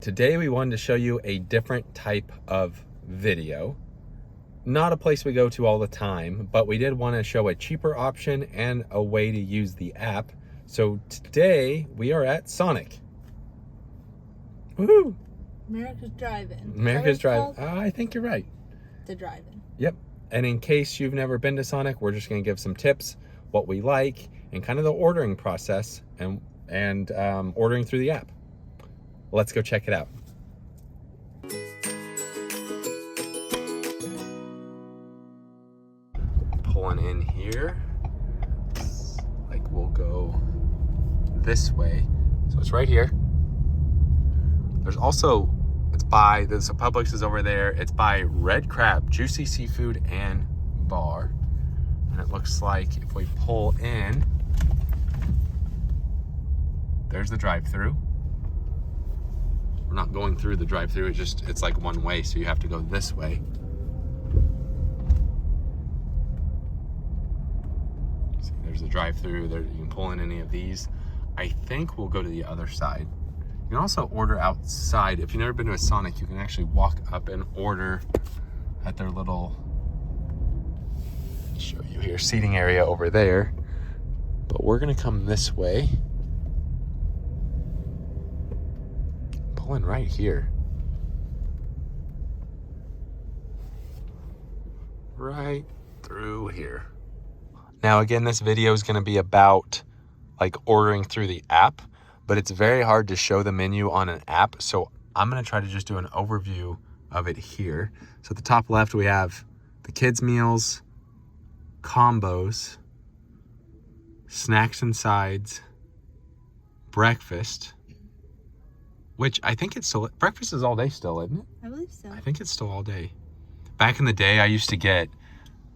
Today we wanted to show you a different type of video. Not a place we go to all the time, but we did want to show a cheaper option and a way to use the app. So today we are at Sonic. Woohoo! America's Drive-In. America's Drive-In. I think you're right. The Drive-In. Yep. And in case you've never been to Sonic, we're just going to give some tips, what we like, and kind of the ordering process and ordering through the app. Let's go check it out. Pulling in here, like we'll go this way. So it's right here. There's also, it's by, there's a Publix is over there. It's by Red Crab, Juicy Seafood and Bar. And it looks like if we pull in, there's the drive-through. We're not going through the drive-through, it's like one way, so you have to go this way. See, there's the drive-through, there you can pull in any of these. I think we'll go to the other side. You can also order outside. If you've never been to a Sonic, you can actually walk up and order at their little, I'll show you here, seating area over there. But we're gonna come this way. Pulling right here. Right through here. Now again, this video is going to be about like ordering through the app, but it's very hard to show the menu on an app, so I'm going to try to just do an overview of it here. So at the top left we have the kids meals, combos, snacks and sides, breakfast, which I think it's still, breakfast is all day still, isn't it? I believe so. I think it's still all day. Back in the day, I used to get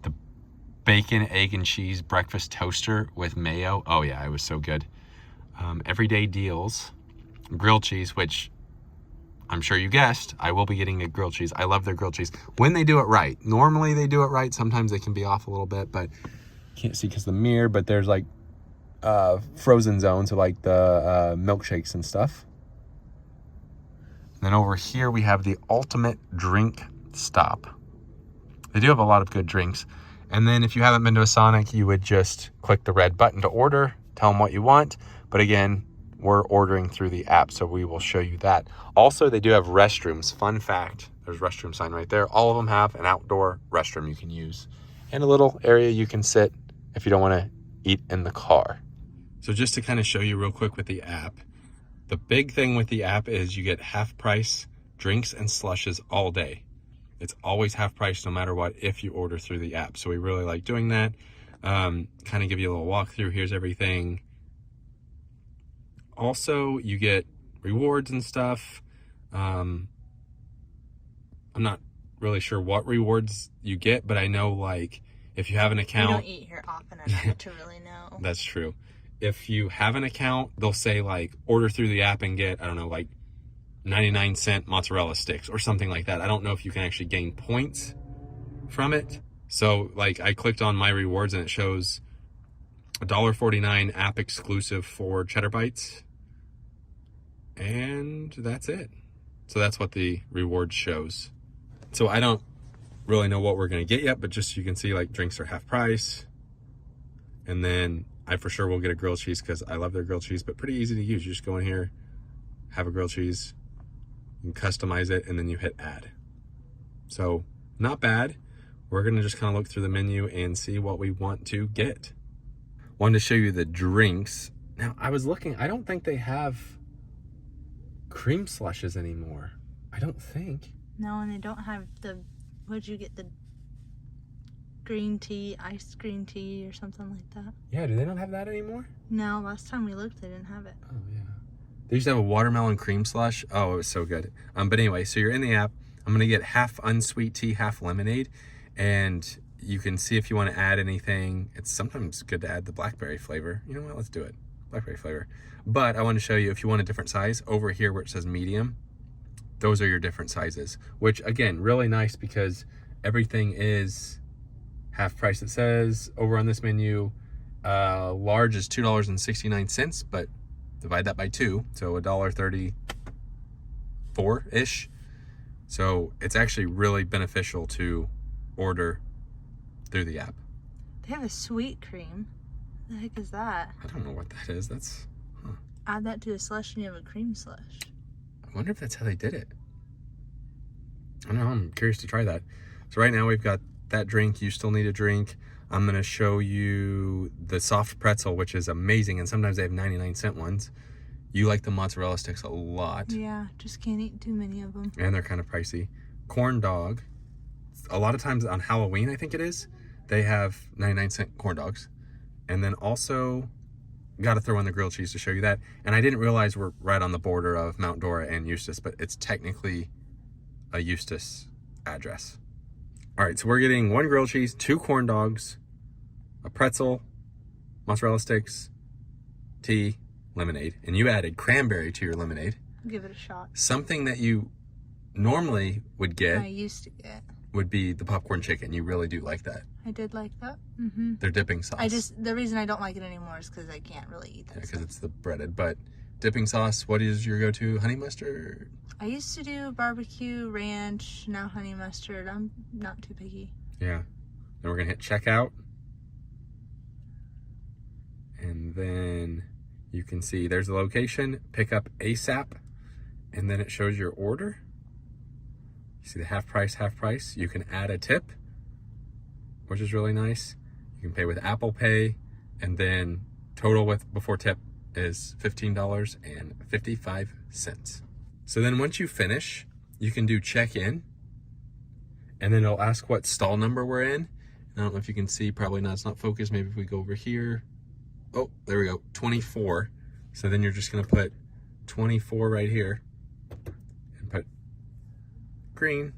the bacon, egg, and cheese breakfast toaster with mayo. Oh yeah, it was so good. Everyday deals, grilled cheese, which I'm sure you guessed, I will be getting a grilled cheese. I love their grilled cheese. When they do it right. Normally they do it right. Sometimes they can be off a little bit, but can't see because the mirror, but there's like frozen zone, so like the milkshakes and stuff. Then over here we have the ultimate drink stop. They do have a lot of good drinks. And then if you haven't been to a Sonic, you would just click the red button to order, tell them what you want. But again, we're ordering through the app, so we will show you that. Also, they do have restrooms. Fun fact, there's a restroom sign right there. All of them have an outdoor restroom you can use and a little area you can sit if you don't want to eat in the car. So just to kind of show you real quick with the app, the big thing with the app is you get half price drinks and slushes all day. It's always half price no matter what if you order through the app. So we really like doing that. Kind of give you a little walkthrough. Here's everything. Also, you get rewards and stuff. I'm not really sure what rewards you get, but I know like if you have an account. We don't eat here often enough to really know. That's true. If you have an account, they'll say like order through the app and get, I don't know, like 99-cent mozzarella sticks or something like that. I don't know if you can actually gain points from it. So like I clicked on my rewards and it shows $1.49 app exclusive for cheddar bites. And that's it. So that's what the reward shows. So I don't really know what we're going to get yet, but just you can see like drinks are half price. And then I for sure will get a grilled cheese because I love their grilled cheese, but pretty easy to use. You just go in here, have a grilled cheese, you can customize it, and then you hit add. So not bad. We're going to just kind of look through the menu and see what we want to get. Wanted to show you the drinks. Now I was looking, I don't think they have cream slushes anymore. I don't think. No, and they don't have the, what'd you get, the green tea, iced green tea or something like that? Yeah, do they not have that anymore? No, last time we looked they didn't have it. Oh yeah. They used to have a watermelon cream slush. Oh, it was so good. But anyway, so you're in the app. I'm gonna get half unsweet tea, half lemonade, and you can see if you want to add anything. It's sometimes good to add the blackberry flavor. You know what, let's do it. Blackberry flavor. But I want to show you if you want a different size, over here where it says medium, those are your different sizes, which again, really nice because everything is half price. It says over on this menu, large is $2.69, but divide that by 2, so $1.30 4-ish. So it's actually really beneficial to order through the app. They have a sweet cream. What the heck is that? I don't know what that is. That's, Add that to a slush and you have a cream slush. I wonder if that's how they did it. I don't know. I'm curious to try that. So right now we've got that drink. You still need a drink. I'm going to show you the soft pretzel, which is amazing. And sometimes they have 99-cent ones. You like the mozzarella sticks a lot. Yeah, just can't eat too many of them. And they're kind of pricey. Corn dog. A lot of times on Halloween, I think it is, they have 99-cent corn dogs. And then also, got to throw in the grilled cheese to show you that. And I didn't realize we're right on the border of Mount Dora and Eustis, but it's technically a Eustis address. All right, so we're getting 1 grilled cheese, 2 corn dogs, a pretzel, mozzarella sticks, tea, lemonade. And you added cranberry to your lemonade. Give it a shot. Something that you normally would get I used to get. would be the popcorn chicken. You really do like that. I did like that. Mm-hmm. Their dipping sauce. The reason I don't like it anymore is because I can't really eat that. Yeah, because it's the breaded. But dipping sauce, what is your go-to? Honey mustard? I used to do barbecue, ranch, now honey mustard. I'm not too picky. Yeah. Then we're going to hit checkout. And then you can see there's the location. Pick up ASAP. And then it shows your order. You see the half price, half price. You can add a tip, which is really nice. You can pay with Apple Pay. And then total with before tip is $15.55. So then once you finish, you can do check-in, and then it'll ask what stall number we're in. I don't know if you can see, probably not, it's not focused. Maybe if we go over here. Oh, there we go, 24. So then you're just gonna put 24 right here and put green.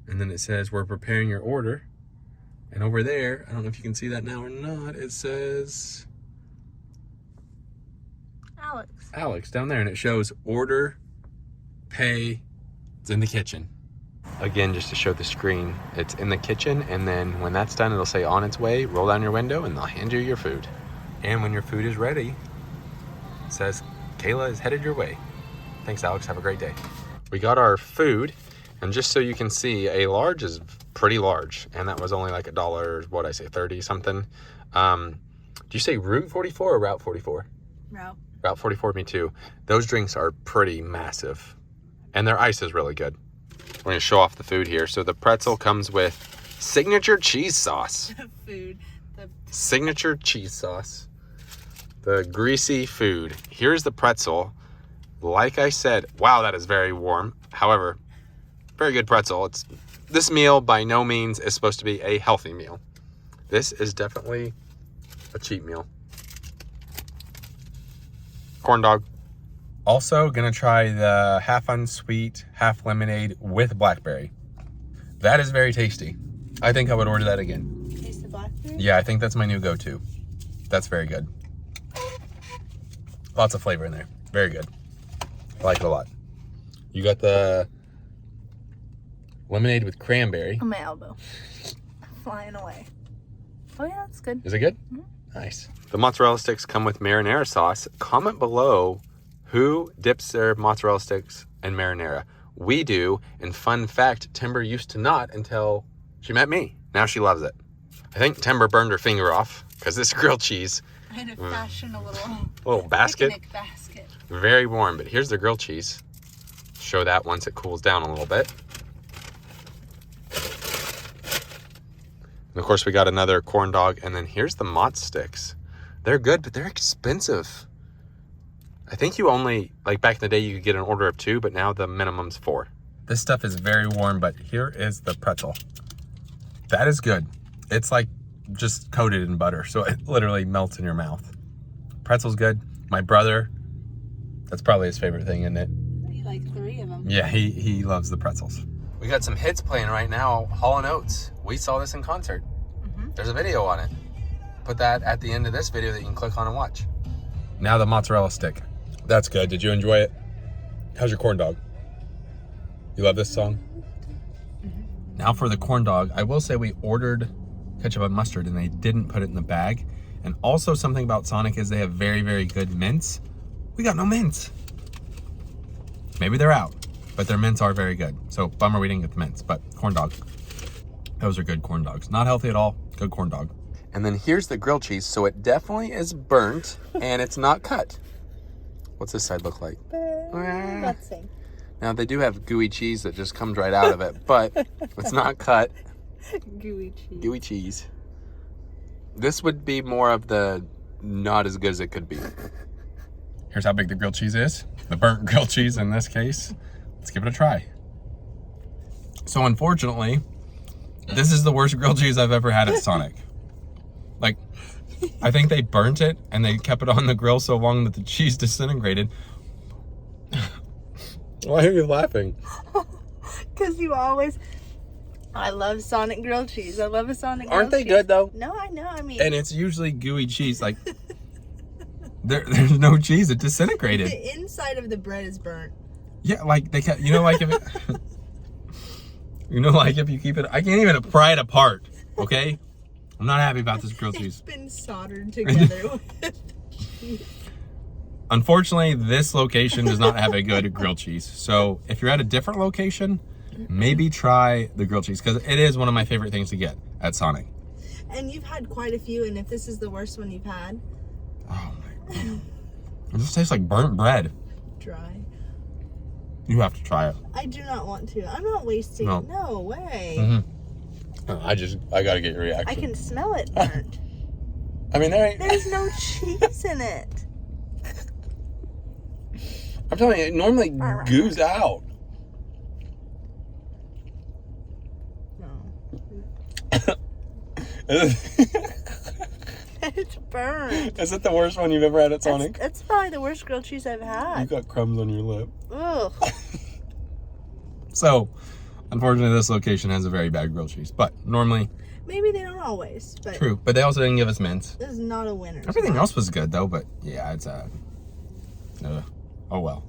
And then it says we're preparing your order. And over there, I don't know if you can see that now or not, it says Alex down there, and it shows order, pay. It's in the kitchen. Again, just to show the screen, it's in the kitchen, and then when that's done, it'll say on its way. Roll down your window and they'll hand you your food. And when your food is ready, it says Kayla is headed your way. Thanks, Alex. Have a great day. We got our food, and just so you can see, a large is pretty large, and that was only like $1, what I say, 30 something. Do you say Route 44 or Route 44? Route 44, me too. Those drinks are pretty massive. And their ice is really good. We're going to show off the food here. So the pretzel comes with signature cheese sauce. Signature cheese sauce. The greasy food. Here's the pretzel. Like I said, wow, that is very warm. However, very good pretzel. This meal by no means is supposed to be a healthy meal. This is definitely a cheap meal. Corn dog. Also gonna try the half unsweet, half lemonade with blackberry. That is very tasty. I think I would order that again. Taste the blackberry? Yeah, I think that's my new go-to. That's very good. Lots of flavor in there. Very good. I like it a lot. You got the lemonade with cranberry. On my elbow. Flying away. Oh yeah, that's good. Is it good? Mm-hmm. Nice. The mozzarella sticks come with marinara sauce. Comment below who dips their mozzarella sticks in marinara. We do, and fun fact, Timber used to not until she met me. Now she loves it. I think Timber burned her finger off because this grilled cheese. I had to fashion a little basket. Picnic basket. Very warm, but here's the grilled cheese. Show that once it cools down a little bit. And of course, we got another corn dog, and then here's the mozz sticks. They're good, but they're expensive. I think you only, like back in the day, you could get an order of 2, but now the minimum's 4. This stuff is very warm, but here is the pretzel. That is good. It's like just coated in butter, so it literally melts in your mouth. Pretzel's good. My brother, that's probably his favorite thing, isn't it? You like 3 of them. Yeah, he loves the pretzels. We got some hits playing right now. Hall & Oates. We saw this in concert. Mm-hmm. There's a video on it. Put that at the end of this video that you can click on and watch. Now the mozzarella stick. That's good. Did you enjoy it? How's your corn dog? You love this song? Mm-hmm. Now for the corn dog. I will say we ordered ketchup and mustard and they didn't put it in the bag. And also something about Sonic is they have very, very good mints. We got no mints. Maybe they're out, but their mints are very good. So bummer we didn't get the mints, but corn dog. Those are good corn dogs. Not healthy at all, good corn dog. And then here's the grilled cheese. So it definitely is burnt and it's not cut. What's this side look like? Let's see. Now they do have gooey cheese that just comes right out of it, but it's not cut. Gooey cheese. Gooey cheese. This would be more of the not as good as it could be. Here's how big the grilled cheese is. The burnt grilled cheese in this case. Let's give it a try. So unfortunately, this is the worst grilled cheese I've ever had at Sonic. Like, I think they burnt it and they kept it on the grill so long that the cheese disintegrated. Why are you laughing? Because you always... I love Sonic grilled cheese. I love a Sonic grilled Aren't they cheese. good though? No, I know. I mean... And it's usually gooey cheese. Like, there's no cheese. It disintegrated. The inside of the bread is burnt. Yeah, like they kept, like if it, like if you keep it, I can't even pry it apart. Okay, I'm not happy about this grilled cheese. It's been soldered together with cheese. Unfortunately, this location does not have a good grilled cheese. So if you're at a different location, maybe try the grilled cheese because it is one of my favorite things to get at Sonic. And you've had quite a few, and if this is the worst one you've had, oh my god, it just tastes like burnt bread. Dry. You have to try it. I do not want to. I'm not wasting No. it. No way. I gotta get your reaction. I can smell it burnt. I mean, There's no cheese in it. I'm telling you, it normally goos out. No. It's burnt. Is it the worst one you've ever had at Sonic? That's probably the worst grilled cheese I've had. You got crumbs on your lip. Ugh. So, unfortunately, this location has a very bad grilled cheese. But normally, Maybe they don't always, but true. But they also didn't give us mints. this is not a winner. Everything else was good though. But yeah, it's oh well.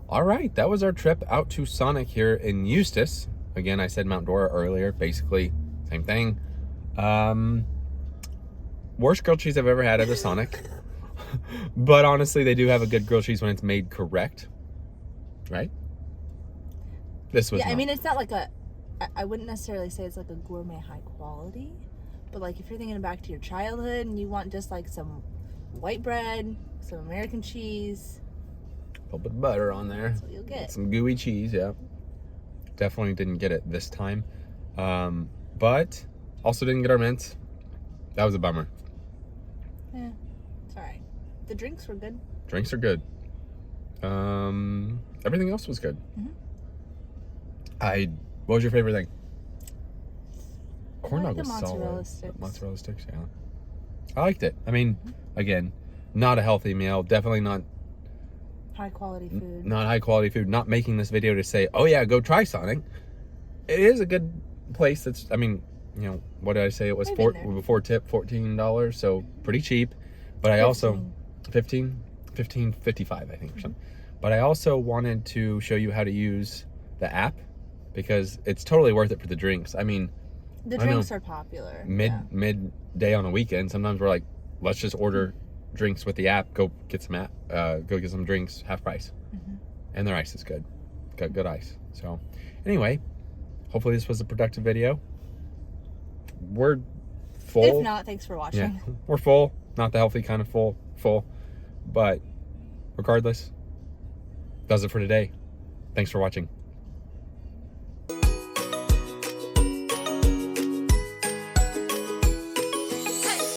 All right, that was our trip out to Sonic here in Eustis. Again, I said Mount Dora earlier. Basically, same thing. Worst grilled cheese I've ever had at a Sonic. But honestly, they do have a good grilled cheese when it's made correct. Right? This was Yeah, not. I mean, it's not like I wouldn't necessarily say it's like a gourmet high quality, but like if you're thinking back to your childhood and you want just like some white bread, some American cheese, a little bit of butter on there. that's what you'll get. Some gooey cheese, yeah. Definitely didn't get it this time. But also didn't get our mints. That was a bummer. Yeah, it's all right. The drinks were good. Drinks are good. Everything else was good. Mm-hmm. What was your favorite thing? Corn I like dog the was mozzarella solid. sticks. Mozzarella sticks, yeah. I liked it. I mean, again, not a healthy meal. Definitely not High quality food. not high quality food. Not making this video to say, oh yeah, go try Sonic. It is a good place. That's, I mean, what did I say? It was I've been there. before tip $14, so pretty cheap. But I also 15.55 I think or something. But I also wanted to show you how to use the app because it's totally worth it for the drinks. I mean, The I know. drinks are popular. midday on a weekend, sometimes we're like, let's just order drinks with the app. Go get some drinks, half price. Mm-hmm. And their ice is good. Got good ice. So anyway, hopefully this was a productive video. We're full. If not, thanks for watching. Yeah, we're full. Not the healthy kind of full. But regardless, does it for today. Thanks for watching.